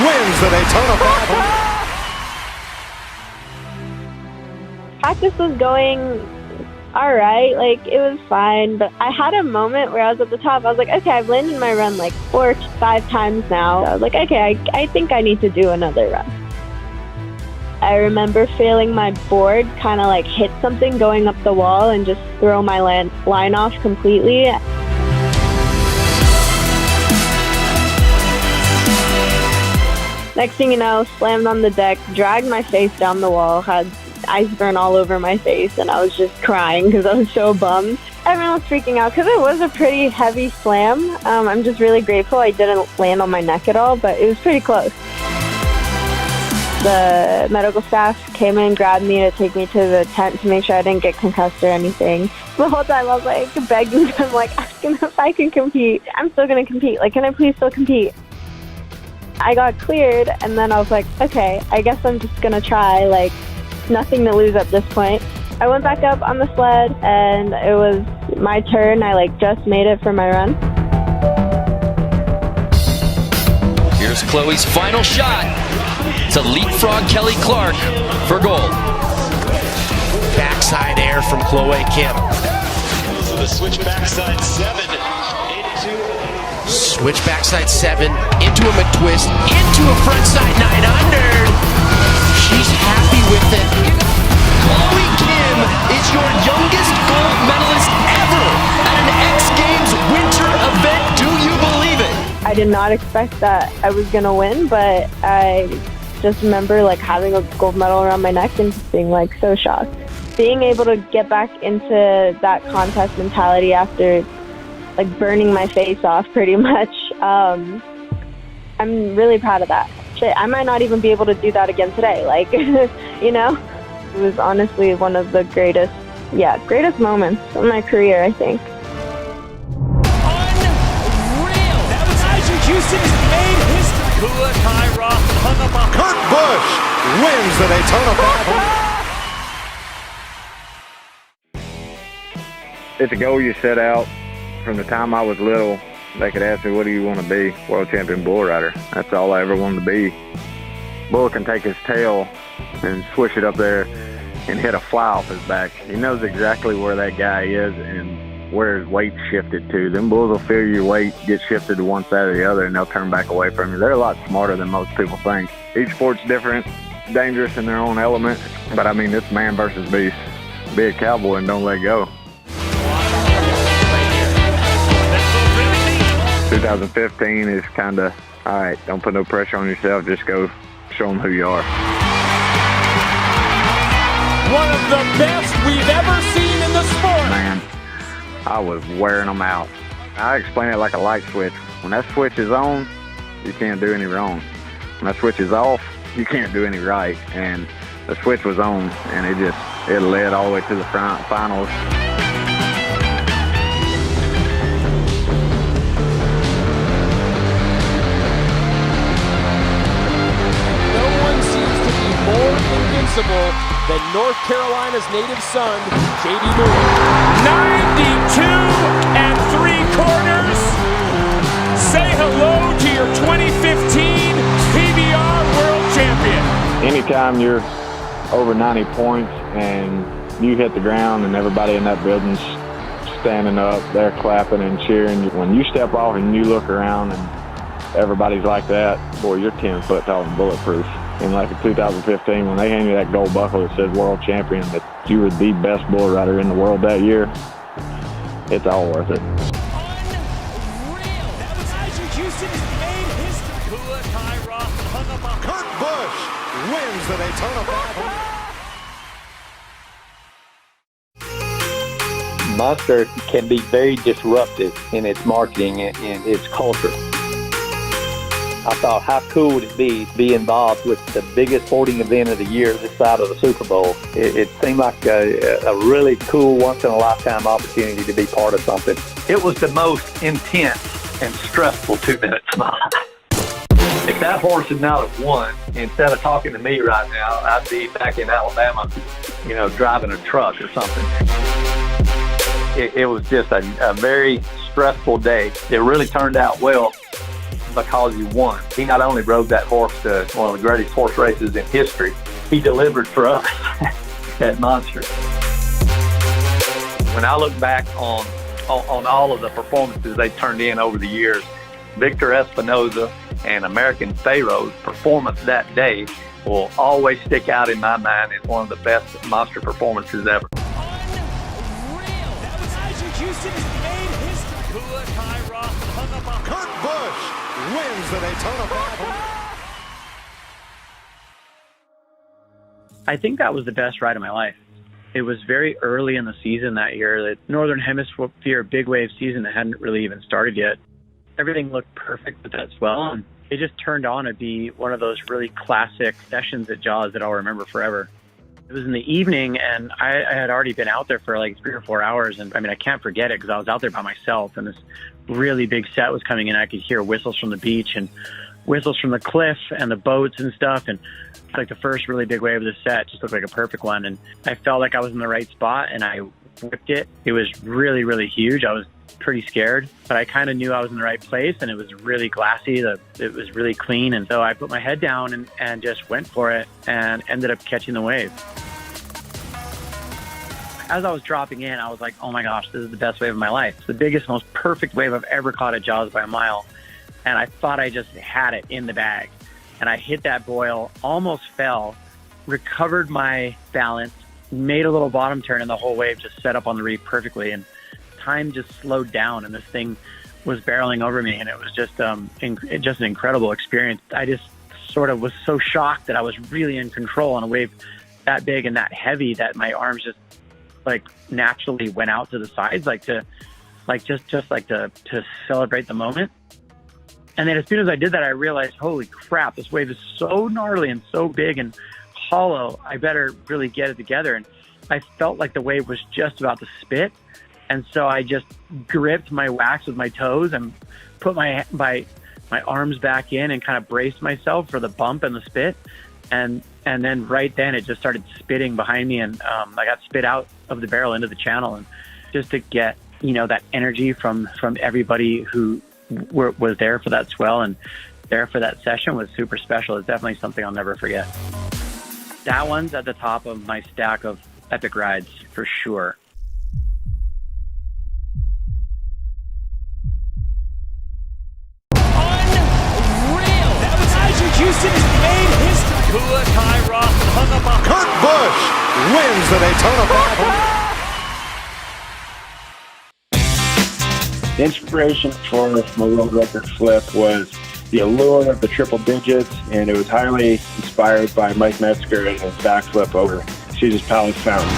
wins the Daytona 500. Practice was going all right. Like, it was fine. But I had a moment where I was at the top. I was like, okay, I've landed my run like 4 or 5 times now. So I was like, okay, I think I need to do another run. I remember feeling my board kind of like hit something going up the wall and just throw my line off completely. Next thing you know, slammed on the deck, dragged my face down the wall, had ice burn all over my face, and I was just crying because I was so bummed. Everyone was freaking out because it was a pretty heavy slam. I'm just really grateful I didn't land on my neck at all, but it was pretty close. The medical staff came in, grabbed me to take me to the tent to make sure I didn't get concussed or anything. The whole time I was like begging them, like asking if I can compete. I'm still going to compete. Like, can I please still compete? I got cleared, and then I was like, okay, I guess I'm just going to try. Like, nothing to lose at this point. I went back up on the sled, and it was my turn. I like just made it for my run. Here's Chloe's final shot to leapfrog Kelly Clark for gold. Backside air from Chloe Kim. So the switch backside 7 into Switch backside 7 into a McTwist, into a frontside 900. She's happy with it. Chloe Kim is your youngest gold medalist ever at an X Games winter event. Do you believe it? I did not expect that I was going to win, but I just remember like having a gold medal around my neck and just being like so shocked. Being able to get back into that contest mentality after like burning my face off pretty much, I'm really proud of that. Shit, I might not even be able to do that again today. Like, you know, it was honestly one of the greatest moments of my career, I think. Houston has made history. Kula Kyra hung up on Kurt Busch wins the Daytona 500. It's a goal you set out. From the time I was little, they could ask me, what do you want to be? World champion bull rider. That's all I ever wanted to be. Bull can take his tail and swish it up there and hit a fly off his back. He knows exactly where that guy is and where his weight's shifted to. Them bulls will feel your weight get shifted to one side or the other, and they'll turn back away from you. They're a lot smarter than most people think. Each sport's different, dangerous in their own element, but I mean, it's man versus beast. Be a cowboy and don't let go. 2015 is kind of, all right, don't put no pressure on yourself. Just go show them who you are. one of the best we've ever seen in the sport. Man, I was wearing them out. I explain it like a light switch. When that switch is on, you can't do any wrong. When that switch is off, you can't do any right. And the switch was on, and it led all the way to the finals. More invincible than North Carolina's native son, JBay. 92 3/4. Say hello to your 2015 PBR World Champion. Anytime you're over 90 points and you hit the ground and everybody in that building's standing up, they're clapping and cheering. When you step off and you look around and everybody's like that, boy, you're 10 foot tall and bulletproof. And like in 2015, when they handed you that gold buckle that says world champion, that you were the best bull rider in the world that year, it's all worth it. Unreal. That was Isaac Houston has made history. Kula Kyra hung up on Kurt Busch wins the Daytona 500. Monster can be very disruptive in its marketing and its culture. I thought, how cool would it be to be involved with the biggest sporting event of the year this side of the Super Bowl? It seemed like a really cool, once-in-a-lifetime opportunity to be part of something. It was the most intense and stressful 2 minutes of my life. If that horse had not have won, instead of talking to me right now, I'd be back in Alabama, driving a truck or something. It was just a very stressful day. It really turned out well. because he won. He not only rode that horse to one of the greatest horse races in history, he delivered for us at Monster. When I look back on all of the performances they turned in over the years, Victor Espinoza and American Pharaoh's performance that day will always stick out in my mind as one of the best Monster performances ever. Kurt Busch wins the Daytona 500. I think that was the best ride of my life. It was very early in the season that year, the Northern Hemisphere big wave season that hadn't really even started yet. Everything looked perfect with that swell, and it just turned on to be one of those really classic sessions at Jaws that I'll remember forever. It was in the evening, and I had already been out there for like 3 or 4 hours, and I mean, I can't forget it because I was out there by myself, and this really big set was coming in. I could hear whistles from the beach and whistles from the cliff and the boats and stuff, and like the first really big wave of the set just looked like a perfect one, and I felt like I was in the right spot, and I whipped it. It was really, really huge. I was pretty scared, but I kind of knew I was in the right place, and it was really glassy. It was really clean, and so I put my head down and just went for it and ended up catching the wave. As I was dropping in, I was like, oh my gosh, this is the best wave of my life. It's the biggest, most perfect wave I've ever caught at Jaws by a mile, and I thought I just had it in the bag. And I hit that boil, almost fell, recovered my balance, made a little bottom turn, and the whole wave just set up on the reef perfectly. And time just slowed down, and this thing was barreling over me, and it was just an incredible experience. I just sort of was so shocked that I was really in control on a wave that big and that heavy that my arms just like naturally went out to the sides, to celebrate the moment. And then as soon as I did that, I realized, holy crap, this wave is so gnarly and so big and hollow. I better really get it together. And I felt like the wave was just about to spit. And so I just gripped my wax with my toes and put my arms back in and kind of braced myself for the bump and the spit. And then right then it just started spitting behind me, and I got spit out of the barrel into the channel. And just to get, that energy from everybody who was there for that swell and there for that session was super special. It's definitely something I'll never forget. That one's at the top of my stack of epic rides for sure. Kurt Busch wins the Daytona 500. The inspiration for my world record flip was the allure of the triple digits, and it was highly inspired by Mike Metzger and his backflip over Caesar's Palace Fountain.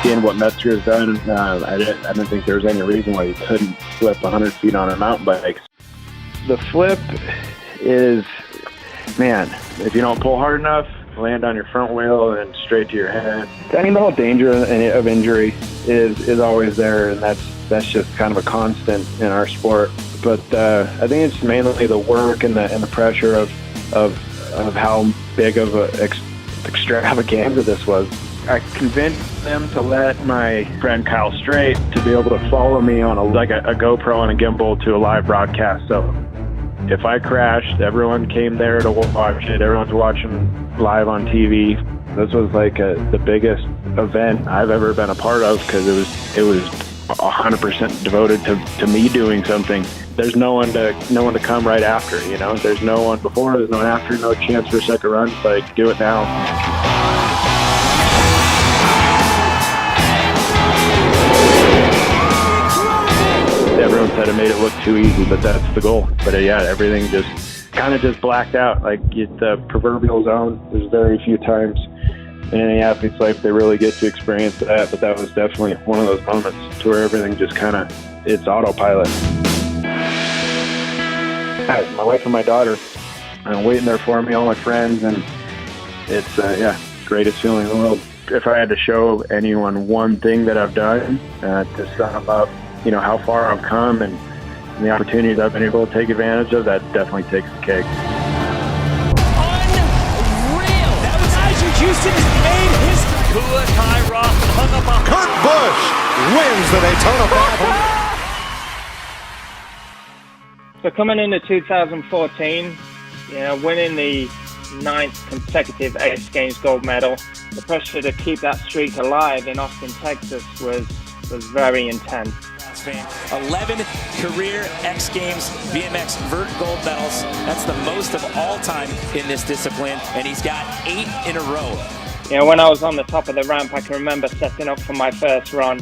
Seeing what Metzger has done, I didn't think there was any reason why he couldn't flip 100 feet on a mountain bike. The flip is, man, if you don't pull hard enough, land on your front wheel and straight to your head. I mean, the whole danger of injury is always there, and that's just kind of a constant in our sport. But I think it's mainly the work and the pressure of how big of an extravaganza this was. I convinced them to let my friend Kyle Strait to be able to follow me on a GoPro and a gimbal to a live broadcast. So if I crashed, everyone came there to watch it. Everyone's watching live on TV. This was like the biggest event I've ever been a part of, because it was 100% devoted to me doing something. There's no one to come right after. There's no one before, there's no one after, no chance for a second run. It's like, do it now. Everyone said it made it look too easy, but that's the goal. But yeah, everything just kind of just blacked out. Like the proverbial zone. There's very few times in any athlete's life they really get to experience that, but that was definitely one of those moments to where everything just it's autopilot. My wife and my daughter are waiting there for me, all my friends, and it's greatest feeling in the world. If I had to show anyone one thing that I've done to sum up, how far I've come and the opportunities I've been able to take advantage of, that definitely takes the cake. Unreal! That was Isaac Houston has made history. Kurt Busch wins the Daytona 500. So coming into 2014, winning the 9th consecutive X Games gold medal, the pressure to keep that streak alive in Austin, Texas was very intense. 11 career X Games BMX vert gold medals. That's the most of all time in this discipline, and he's got 8 in a row. When I was on the top of the ramp, I can remember setting up for my first run.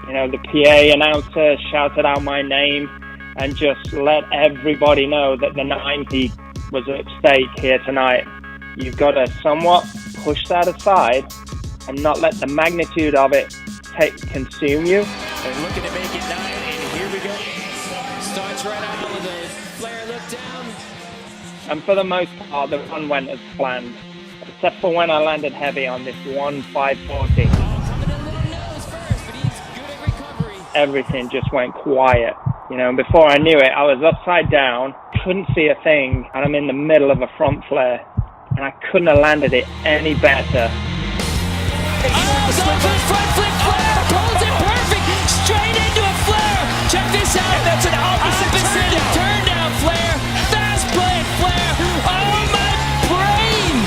The PA announcer shouted out my name and just let everybody know that the 90 was at stake here tonight. You've got to somewhat push that aside and not let the magnitude of it consume you. They're looking to make it 9, and here we go. Starts right out with a flare look down. And for the most part, the run went as planned, except for when I landed heavy on this 540. Everything just went quiet. Before I knew it, I was upside down, couldn't see a thing, and I'm in the middle of a front flare, and I couldn't have landed it any better. Front flip flare, pulls it perfect, straight into a flare. Check this out. And that's an opposite turn down flare, fast play flare. Oh my brain!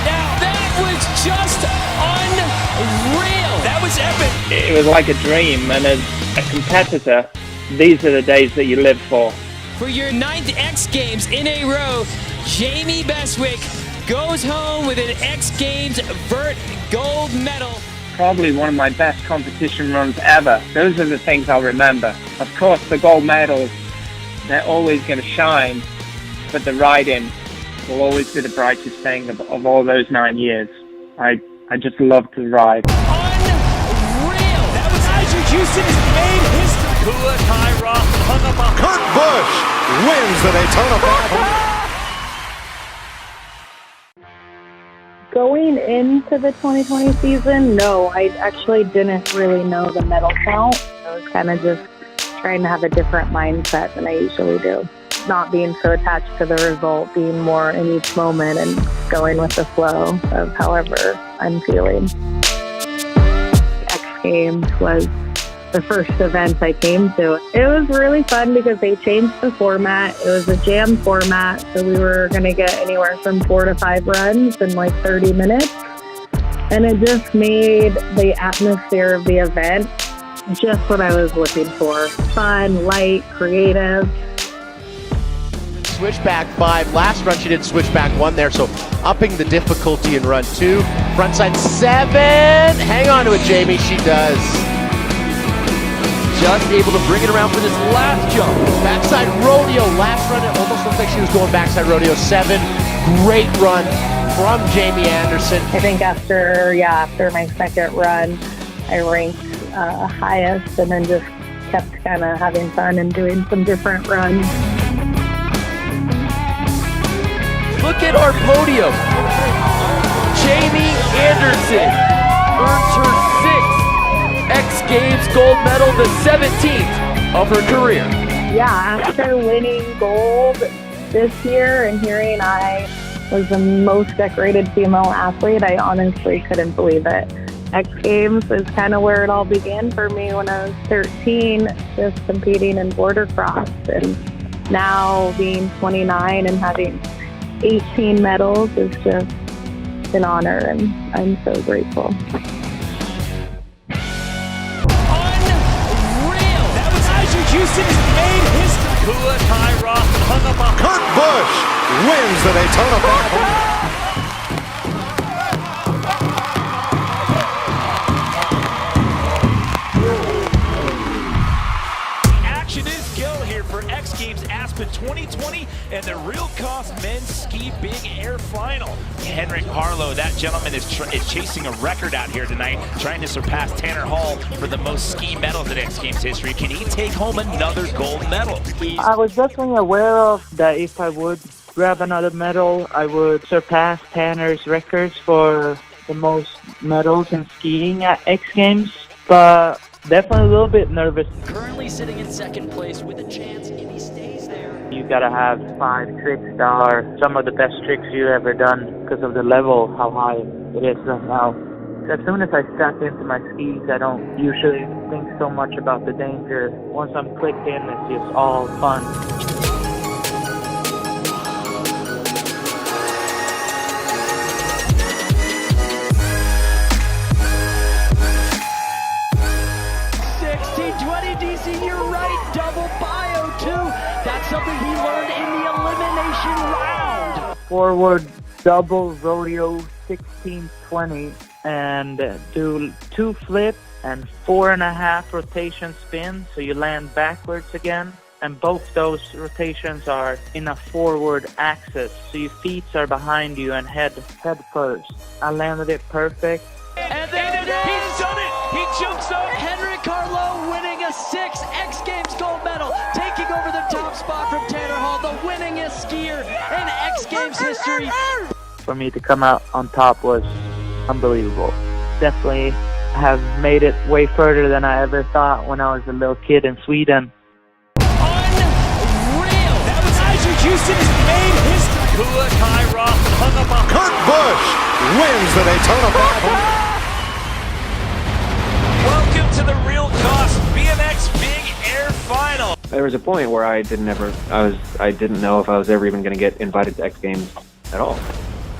Now that was just unreal. That was epic. It was like a dream, and as a competitor, these are the days that you live for. For your 9th X Games in a row, Jamie Bestwick goes home with an X Games vert gold medal. Probably one of my best competition runs ever. Those are the things I'll remember. Of course, the gold medals, they're always going to shine, but the riding will always be the brightest thing of all those 9 years. I just love to ride. Unreal! That was Isaac Houston has made history. Kula Kyra hung up on Kurt Busch wins the Daytona 500. Going into the 2020 season, no, I actually didn't really know the medal count. I was kind of just trying to have a different mindset than I usually do. Not being so attached to the result, being more in each moment and going with the flow of however I'm feeling. X Games was the first event I came to. It was really fun because they changed the format. It was a jam format, so we were going to get anywhere from 4 to 5 runs in like 30 minutes. And it just made the atmosphere of the event just what I was looking for. Fun, light, creative. Switchback 5. Last run she did switchback 1 there, so upping the difficulty in run 2. Frontside 7. Hang on to it, Jamie. She does. Just able to bring it around for this last jump. Backside rodeo. Last run, it almost looked like she was going backside rodeo 7. Great run from Jamie Anderson. I think after my second run, I ranked highest and then just kept kind of having fun and doing some different runs. Look at our podium. Jamie Anderson earns her 6th X Games gold medal, the 17th of her career. Yeah, after winning gold this year and hearing I was the most decorated female athlete, I honestly couldn't believe it. X Games is kind of where it all began for me when I was 13, just competing in border cross. And now being 29 and having 18 medals is just an honor, and I'm so grateful. Houston has made history. Kula Kyra hung up on Kurt Busch wins the Daytona 500. Action is go here for X Games Aspen 2020 and the Real Cost Men's Ski Big Air Final. Henrik Harlow, that gentleman is chasing a record out here tonight, trying to surpass Tanner Hall for the most ski medals in X Games history. Can he take home another gold medal? I was definitely aware of that if I would grab another medal, I would surpass Tanner's records for the most medals in skiing at X Games, but definitely a little bit nervous. Currently sitting in 2nd place with a chance if he stays there. You gotta have 5 tricks that are some of the best tricks you've ever done because of the level, how high it is right now. As soon as I step into my skis, I don't usually think so much about the danger. Once I'm clicked in, it's just all fun. Forward double rodeo 16-20 and do 2 flips and 4.5 rotation spins, so you land backwards again. And both those rotations are in a forward axis, so your feet are behind you and head first. I landed it perfect. And then he's done it! He jumps up! Henrik Harlow winning a 6 X Games gold medal, taking over the top spot from Tanner Hall, the winningest skier in X Games history. For me to come out on top was unbelievable. Definitely have made it way further than I ever thought when I was a little kid in Sweden. Unreal! That was Isaac Houston has made history. Kula Kai Roth hung up on Kurt Busch wins the Daytona 500. Welcome to the Real Cost BMX Big Air Final. There was a point where I didn't know if I was ever even going to get invited to X Games at all.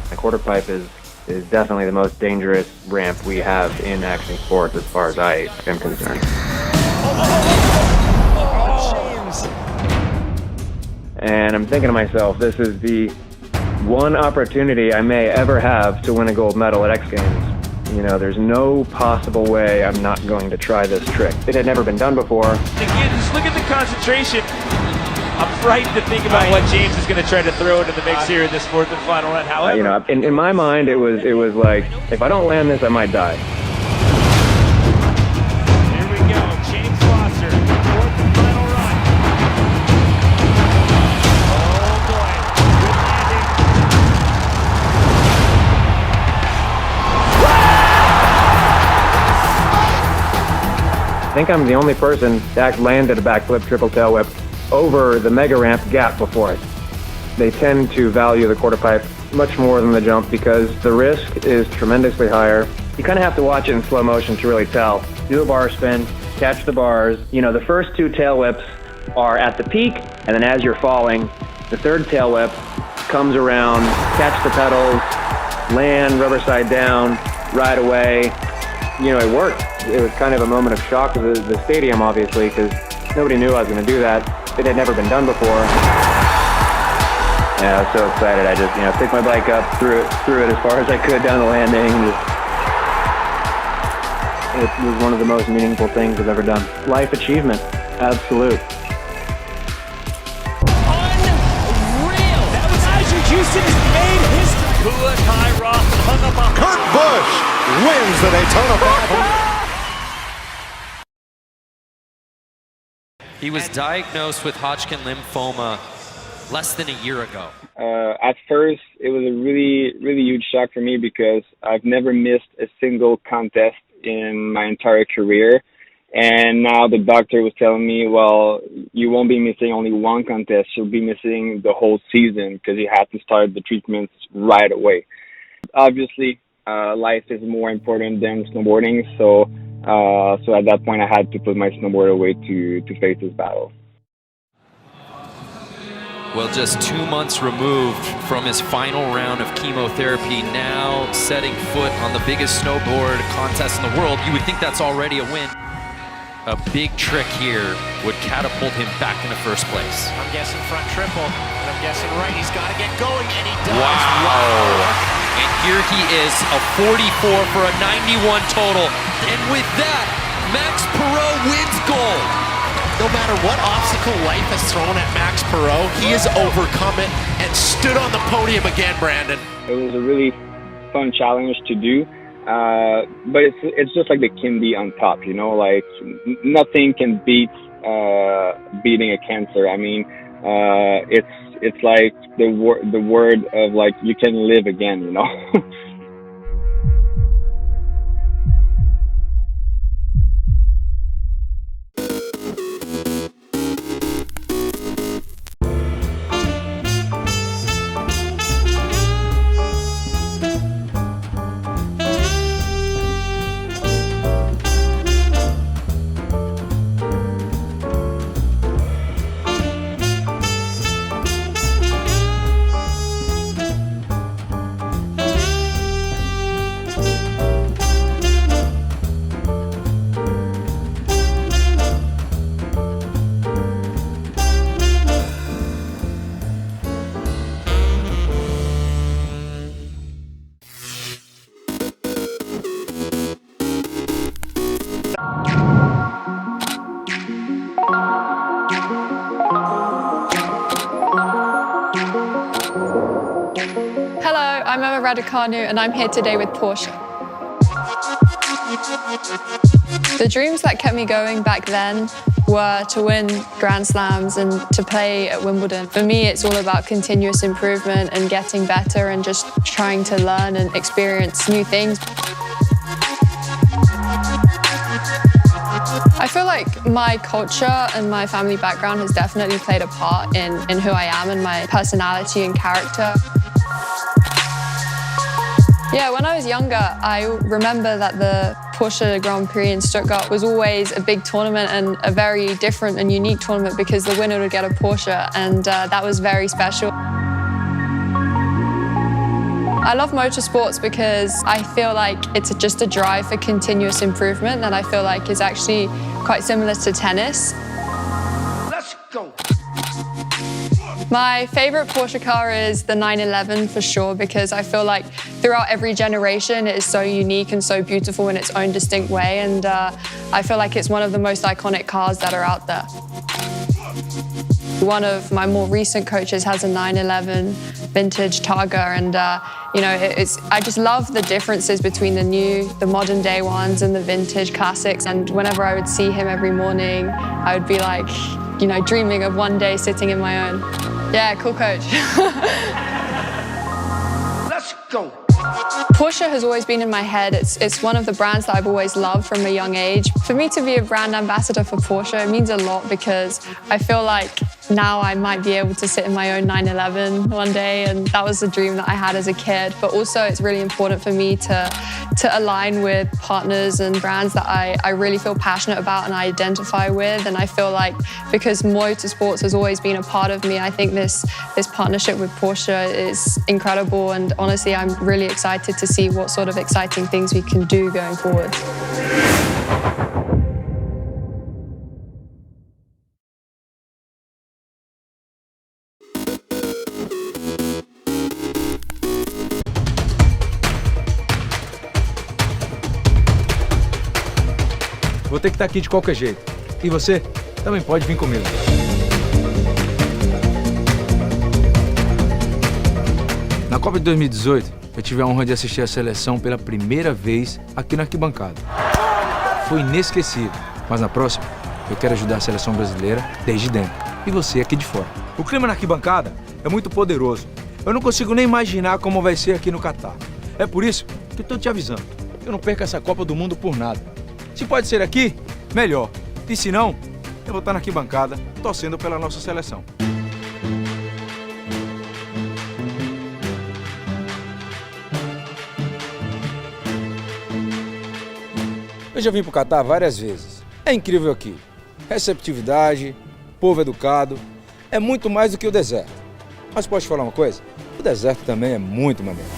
The quarter pipe is definitely the most dangerous ramp we have in action sports as far as I am concerned. And I'm thinking to myself, this is the one opportunity I may ever have to win a gold medal at X Games. You know, there's no possible way I'm not going to try this trick. It had never been done before. Again, just look at the concentration. I'm frightened to think about what James is going to try to throw into the mix here in this 4th and final run. However, you know, in my mind, it was like, if I don't land this, I might die. Here we go, James Foster, 4th and final run. Oh boy, good landing. I think I'm the only person that landed a backflip triple tail whip over the mega ramp gap before it. They tend to value the quarter pipe much more than the jump because the risk is tremendously higher. You kind of have to watch it in slow motion to really tell. Do a bar spin, catch the bars. You know, the first 2 tail whips are at the peak, and then as you're falling, the 3rd tail whip comes around, catch the pedals, land rubber side down, ride away. You know, it worked. It was kind of a moment of shock to the stadium, obviously, because nobody knew I was going to do that. It had never been done before. Yeah, I was so excited. I just, picked my bike up, threw it as far as I could down the landing. It was one of the most meaningful things I've ever done. Life achievement, absolute. Unreal! That was Isaac Houston has made history. Kula Kai Roth hung up on Kurt Busch wins the Daytona 500. He was diagnosed with Hodgkin lymphoma less than a year ago. At first, it was a really, really huge shock for me because I've never missed a single contest in my entire career. And now the doctor was telling me, well, you won't be missing only one contest. You'll be missing the whole season because you have to start the treatments right away. Obviously, life is more important than snowboarding. So at that point, I had to put my snowboard away to face this battle. Well, just 2 months removed from his final round of chemotherapy, now setting foot on the biggest snowboard contest in the world. You would think that's already a win. A big trick here would catapult him back into first place. I'm guessing front triple, and I'm guessing right. He's got to get going, and he does. Wow. And here he is, a 44 for a 91 total. And with that, Max Perot wins gold. No matter what obstacle life has thrown at Max Perot, he has overcome it and stood on the podium again, Brandon. It was a really fun challenge to do, but it's just like the Kindy on top, like nothing can beat beating a cancer. I mean, it's like the word of like you can live again, I'm Emma Raducanu and I'm here today with Porsche. The dreams that kept me going back then were to win Grand Slams and to play at Wimbledon. For me, it's all about continuous improvement and getting better and just trying to learn and experience new things. I feel like my culture and my family background has definitely played a part in who I am and my personality and character. Yeah, when I was younger, I remember that the Porsche Grand Prix in Stuttgart was always a big tournament and a very different and unique tournament because the winner would get a Porsche, and that was very special. I love motorsports because I feel like it's just a drive for continuous improvement that I feel like is actually quite similar to tennis. Let's go. My favorite Porsche car is the 911 for sure, because I feel like throughout every generation it is so unique and so beautiful in its own distinct way, and I feel like it's one of the most iconic cars that are out there. One of my more recent coaches has a 911 vintage Targa, and you know, I just love the differences between the modern day ones and the vintage classics. And whenever I would see him every morning, I would be like, you know, dreaming of one day sitting in my own. Yeah, cool coach. Let's go. Porsche has always been in my head. It's one of the brands that I've always loved from a young age. For me to be a brand ambassador for Porsche, it means a lot because I feel like now I might be able to sit in my own 911 one day, and that was a dream that I had as a kid. But also it's really important for me to align with partners and brands that I really feel passionate about and I identify with. And I feel like because motorsports has always been a part of me, I think this partnership with Porsche is incredible, and honestly I'm really excited to see what sort of exciting things we can do going forward. Vou ter que estar aqui de qualquer jeito. E você também pode vir comigo. Na Copa de 2018, eu tive a honra de assistir a seleção pela primeira vez aqui na arquibancada. Foi inesquecível, mas na próxima eu quero ajudar a seleção brasileira desde dentro. E você aqui de fora. O clima na arquibancada é muito poderoso. Eu não consigo nem imaginar como vai ser aqui no Catar. É por isso que eu tô te avisando. Eu não perco essa Copa do Mundo por nada. Se pode ser aqui, melhor. E se não, eu vou estar na arquibancada torcendo pela nossa seleção. Eu já vim pro Catar várias vezes. É incrível aqui. Receptividade, povo educado. É muito mais do que o deserto. Mas posso te falar uma coisa? O deserto também é muito maneiro.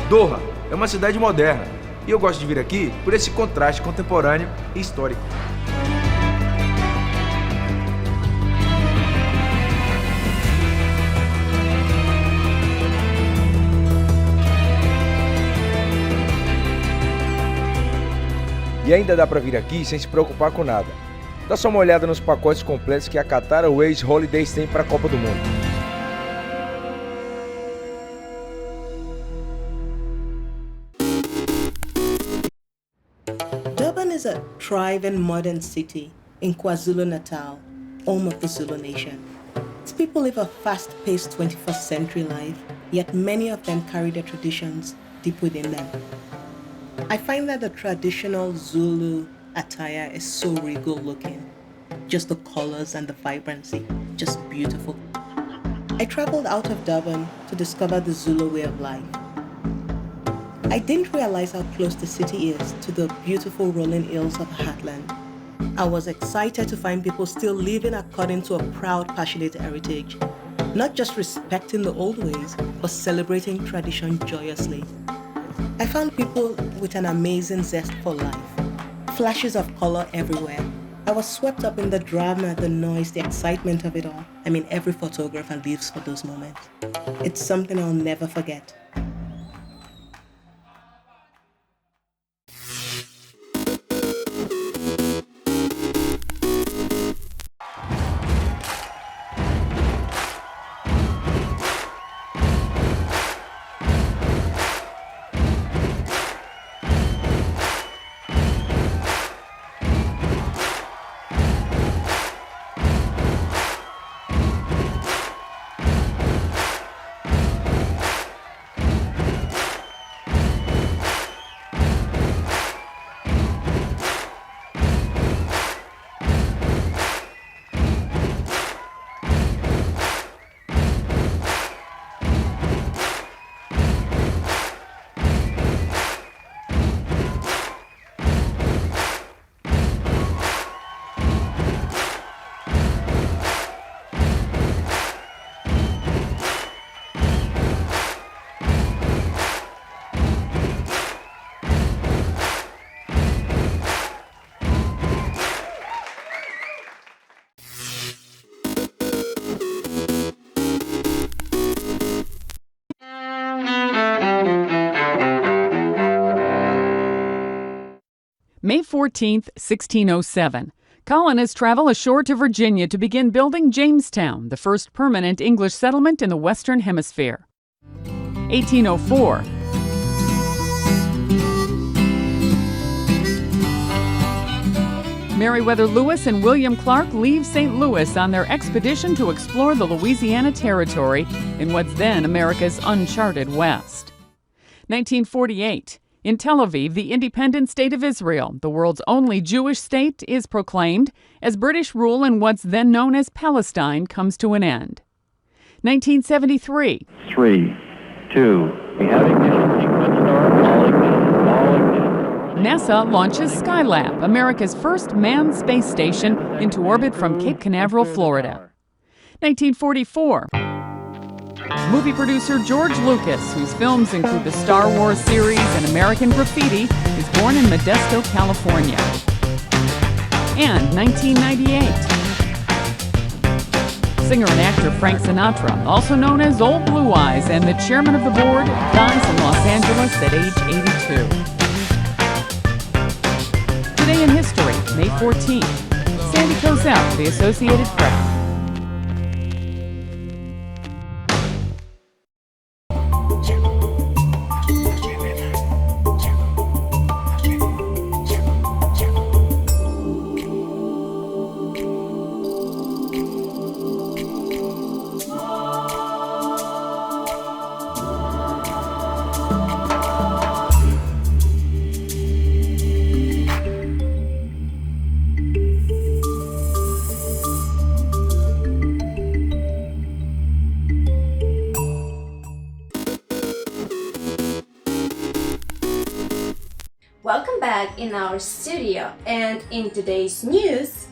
Doha é uma cidade moderna e eu gosto de vir aqui por esse contraste contemporâneo e histórico. E ainda dá para vir aqui sem se preocupar com nada. Dá só uma olhada nos pacotes completos que a Qatar Airways Holidays tem para a Copa do Mundo. Durban is a thriving modern city in KwaZulu-Natal, home of the Zulu nation. Its people live a fast-paced 21st century life, yet many of them carry their traditions deep within them. I find that the traditional Zulu attire is so regal looking. Just the colors and the vibrancy, just beautiful. I traveled out of Durban to discover the Zulu way of life. I didn't realize how close the city is to the beautiful rolling hills of Heartland. I was excited to find people still living according to a proud, passionate heritage, not just respecting the old ways, but celebrating tradition joyously. I found people with an amazing zest for life, flashes of color everywhere. I was swept up in the drama, the noise, the excitement of it all. I mean, every photographer lives for those moments. It's something I'll never forget. May 14th, 1607. Colonists travel ashore to Virginia to begin building Jamestown, the first permanent English settlement in the Western Hemisphere. 1804. Meriwether Lewis and William Clark leave St. Louis on their expedition to explore the Louisiana Territory in what's then America's uncharted West. 1948. In Tel Aviv, the independent state of Israel, the world's only Jewish state, is proclaimed as British rule in what's then known as Palestine comes to an end. 1973. 3, 2, we have ignition sequence start, all ignition. NASA launches Skylab, America's first manned space station, into orbit from Cape Canaveral, Florida. 1944. Movie producer George Lucas, whose films include the Star Wars series and American Graffiti, is born in Modesto, California. And 1998. Singer and actor Frank Sinatra, also known as Old Blue Eyes and the chairman of the board, dies in Los Angeles at age 82. Today in history, May 14th. Sandy Kozel, The Associated Press. Welcome back in our studio, and in today's news,